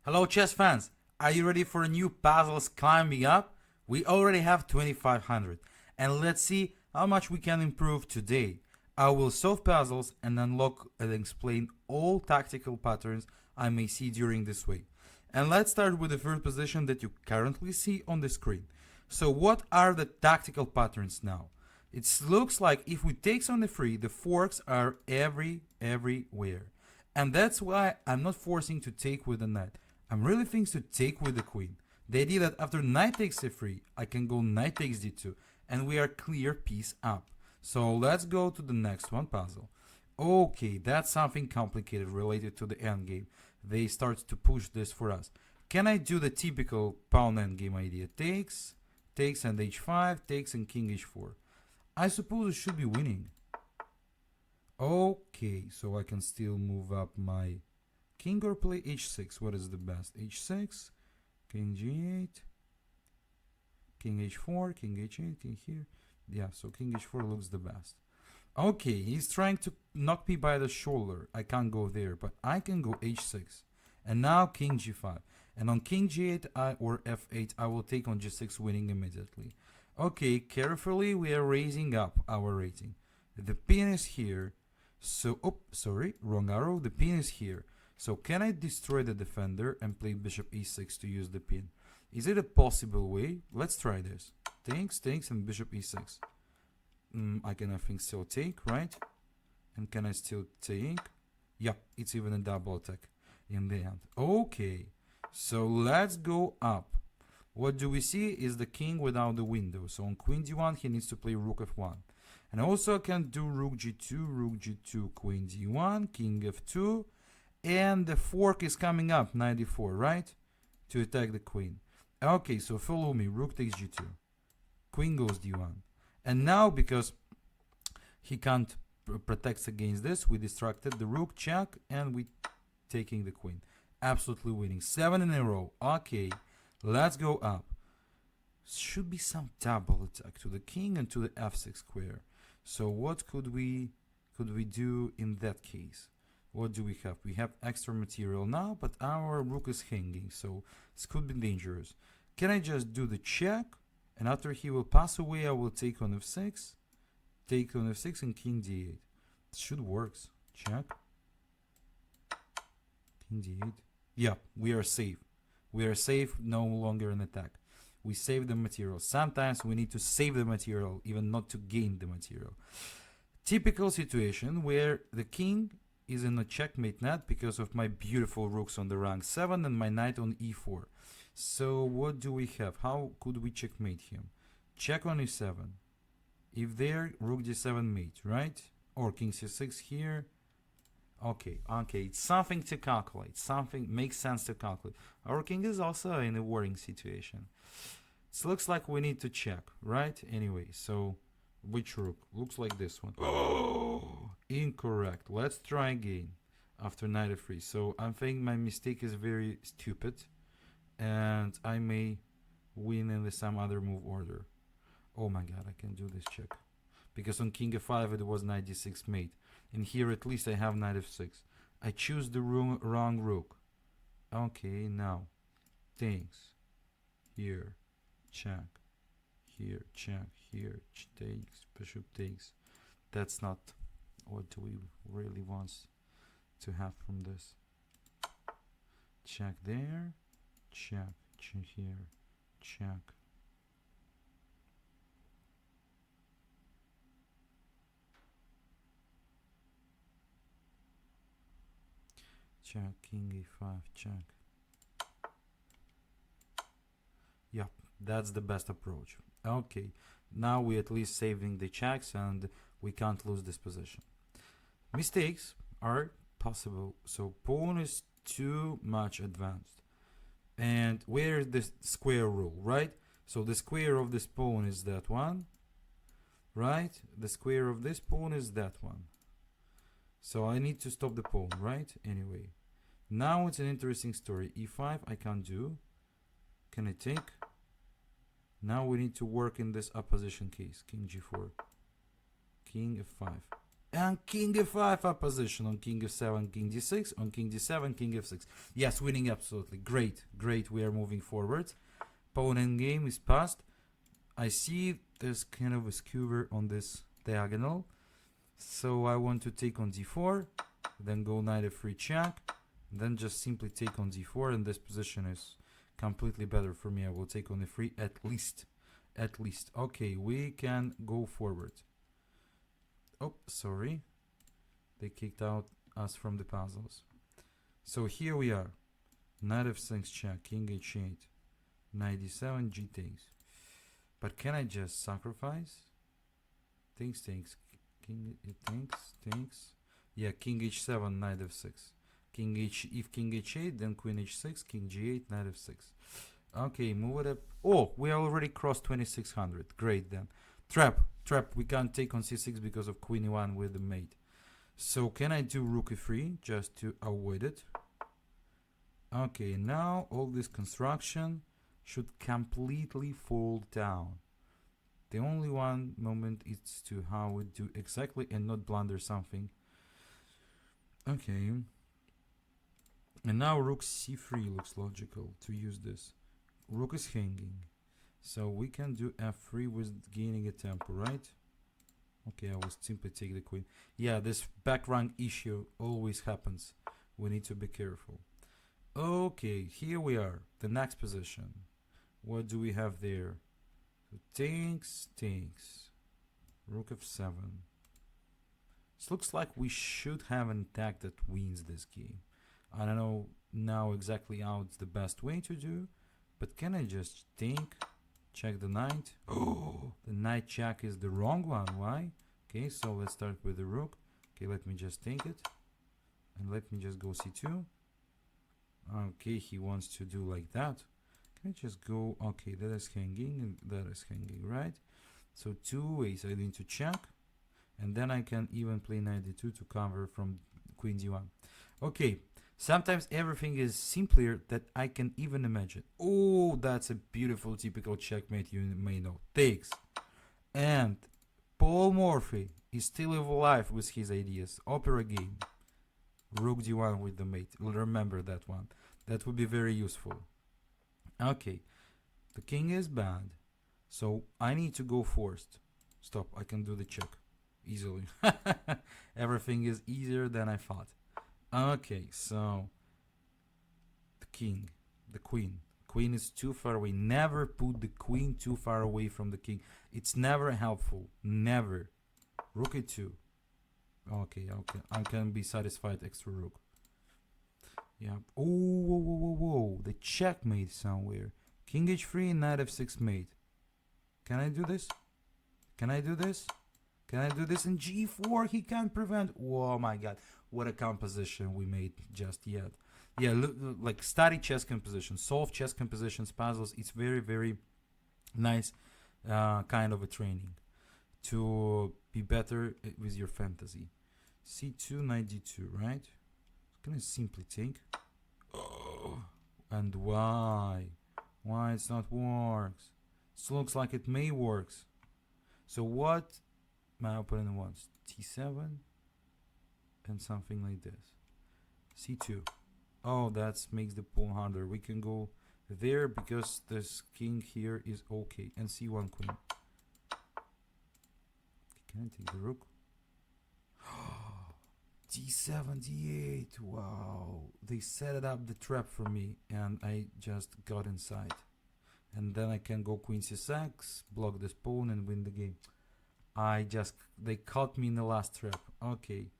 Hello, chess fans. Are you ready for a new puzzles climbing up? We already have 2500, and let's see how much we can improve today. I will solve puzzles and unlock and explain all tactical patterns I may see during this week. And let's start with the first position that you currently see on the screen. So what are the tactical patterns now? It looks like if we take on the free, the forks are everywhere. And that's why I'm not forcing to take with the knight. I'm really thinking to take with the queen. The idea that after knight takes c3, I can go knight takes d2, and we are clear piece up. So let's go to the next one puzzle. Okay, that's something complicated related to the endgame. They start to push this for us. Can I do the typical pawn endgame idea? Takes, takes and h5, takes and king h4. I suppose it should be winning. Okay, so I can still move up my king or play h6. What is the best? h6, king g8, king h4, king h8, king here. Yeah, so king h4 looks the best. Okay, he's trying to knock me by the shoulder. I can't go there, but I can go h6. And now king g5. And on king g8 or f8, I will take on g6, winning immediately. Okay, carefully we are raising up our rating. The pin is here. So, sorry, wrong arrow. The pin is here. So can I destroy the defender and play bishop e6 to use the pin? Is it a possible way? Let's try this. Takes, takes, and bishop e6. I can, I think, still take, right? And can I still take? Yeah, it's even a double attack in the end. Okay, so let's go up. What do we see is the king without the window. So on queen d1, he needs to play rook f1. And also I can do rook g2, queen d1, king f2. And the fork is coming up, knight d4, right? To attack the queen. Okay, so follow me. Rook takes g2. Queen goes d1. And now, because he can't protect against this, we distracted the rook, check, and we taking the queen. Absolutely winning. 7 in a row. Okay, let's go up. Should be some double attack to the king and to the f6 square. So what could we do in that case? What do we have? We have extra material now, but our rook is hanging, so this could be dangerous. Can I just do the check? And after he will pass away, I will take on f6, take on f6, and king d8. It should work. Check. King d8. Yeah, we are safe. We are safe, no longer an attack. We save the material. Sometimes we need to save the material, even not to gain the material. Typical situation where the king is in a checkmate net because of my beautiful rooks on the rank 7 and my knight on e4. So what do we have? How could we checkmate him? Check on e7. If there, rook d7 mate, right? Or king c6 here. Okay, it's something to calculate. Something makes sense to calculate. Our king is also in a worrying situation. It looks like we need to check, right? Anyway, so which rook? Looks like this one. Oh, incorrect. Let's try again after knight f3. So I'm thinking my mistake is very stupid, and I may win in some other move order. Oh my god, I can do this check. Because on king f5 it was knight d6 mate. And here at least I have knight f6. I choose the wrong rook. Okay, now. Things. Here. Check. Here. Check. Here. Takes. Bishop takes. That's not what we really want to have from this. Check there. Check. Check here. Check. Check, king e5, check. Yep, that's the best approach. Okay, now we at least saving the checks and we can't lose this position. Mistakes are possible, so pawn is too much advanced. And where is the square rule, right? So the square of this pawn is that one, right? The square of this pawn is that one. So I need to stop the pawn, right? Anyway, now it's an interesting story. e5 I can't do. Can I take? Now we need to work in this opposition case. King g4. King f5. And king f5 opposition on king f7, king d6, on king d7, king f6. Yes, winning absolutely. Great, great. We are moving forward. Pawn endgame is passed. I see there's kind of a skewer on this diagonal. So I want to take on d4, then go knight f3 check, then just simply take on d4, and this position is completely better for me. I will take on f3 at least. At least. Okay, we can go forward. Oh, sorry. They kicked out us from the puzzles. So here we are. Knight f6 check, king h8, knight d7, g takes. But can I just sacrifice? Takes, king, it takes. Yeah, king h7, knight f6. King h, if king h8, then queen h6, king g8, knight f6. Okay, move it up. Oh, we already crossed 2600. Great then. Trap. We can't take on c6 because of queen e1 with the mate. So can I do rook e3 just to avoid it? Okay, now all this construction should completely fall down. The only one moment is to how we do exactly and not blunder something. Okay. And now rook c3 looks logical to use this. Rook is hanging. So we can do f3 with gaining a tempo, right? Okay, I will simply take the queen. Yeah, this back rank issue always happens. We need to be careful. Okay, here we are. The next position. What do we have there? So takes. Rook f7. This looks like we should have an attack that wins this game. I don't know now exactly how it's the best way to do, but can I just think? Check the knight. Oh, the knight check is the wrong one. Why? Okay, so let's start with the rook. Okay, let me just think it. And let me just go c2. Okay, he wants to do like that. Can I just go? Okay, that is hanging and that is hanging, right? So two ways. I need to check. And then I can even play knight d2 to cover from queen d1. Okay. Sometimes everything is simpler that I can even imagine. Oh, that's a beautiful typical checkmate you may know. Takes. And Paul Morphy is still alive with his ideas. Opera game. Rook d1 with the mate. Remember that one. That would be very useful. Okay. The king is bad. So I need to go first. Stop. I can do the check easily. Everything is easier than I thought. Okay, so the king, the queen. Queen is too far away. Never put the queen too far away from the king. It's never helpful. Never. Rook e2. Okay, I can be satisfied extra rook. Yeah. Oh, whoa. The checkmate somewhere. King h3, knight f6 mate. Can I do this? Can I do this? Can I do this in g4? He can't prevent. Oh my god. What a composition we made just yet. Yeah, look, like study chess composition, solve chess compositions, puzzles. It's very, very nice kind of a training to be better with your fantasy. c2, knight d2, right? Can I simply take? Oh, and why? Why it's not works? This looks like it may works. So what my opponent wants? t7 and something like this. c2. Oh, that makes the pawn harder. We can go there because this king here is okay. And c1 queen. Can I take the rook? d7, d8. Wow. They set it up the trap for me and I just got inside. And then I can go queen c6, block this pawn and win the game. They caught me in the last trap. Okay.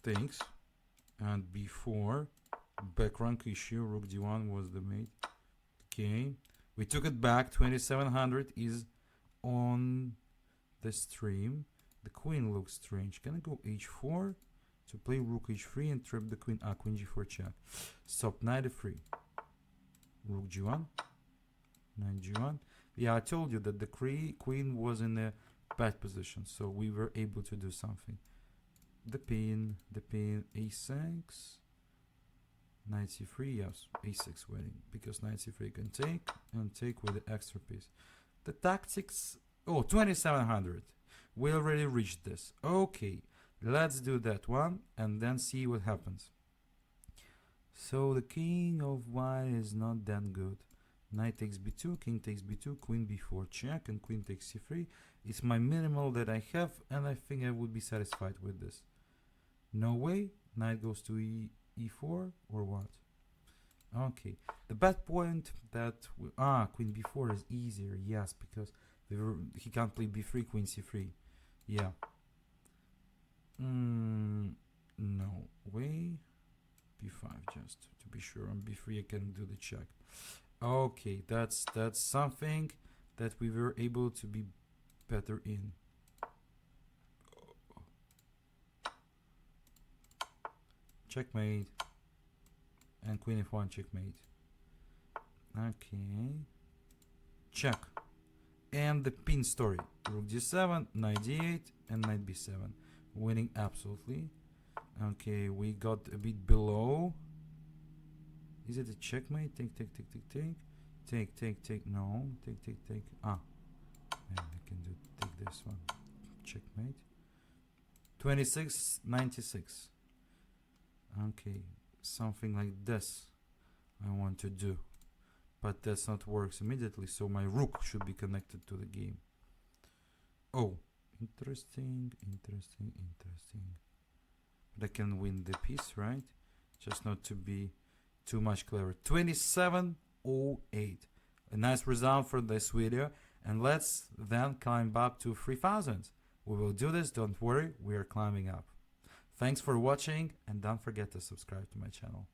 Thanks. And before, back rank issue, rook d1 was the mate. Okay. We took it back. 2700 is on the stream. The queen looks strange. Can I go h4 to play rook h3 and trap the queen? Queen g4 check. Stop, knight f3. Rook g1. Knight g1. Yeah, I told you that the queen was in a bad position, so we were able to do something. The pin, a6, knight c3, yes, a6 winning, because knight c3 can take, and take with the extra piece. The tactics, oh, 2700. We already reached this. Okay, let's do that one and then see what happens. So the king of white is not that good. Knight takes b2, king takes b2, queen b4, check, and queen takes c3. It's my minimal that I have, and I think I would be satisfied with this. No way. Knight goes to e4 or what? Okay. The bad point that queen b4 is easier. Yes, because he can't play b3, queen c3. Yeah. No way. b5 just to be sure. On b3 I can do the check. Okay, that's something that we were able to be better in. Checkmate. And queen f1 checkmate. Okay. Check. And the pin story. Rook d7, knight d8, and knight b7. Winning absolutely. Okay, we got a bit below. Is it a checkmate? Take. No. Take. Ah. Maybe I can take this one. Checkmate. 26-96. Okay. Something like this I want to do. But that's not works immediately, so my rook should be connected to the game. Oh. Interesting. But I can win the piece, right? Just not to be too much clever. 27-08. A nice result for this video. And let's then climb up to 3000. We will do this, don't worry, we are climbing up. Thanks for watching, and don't forget to subscribe to my channel.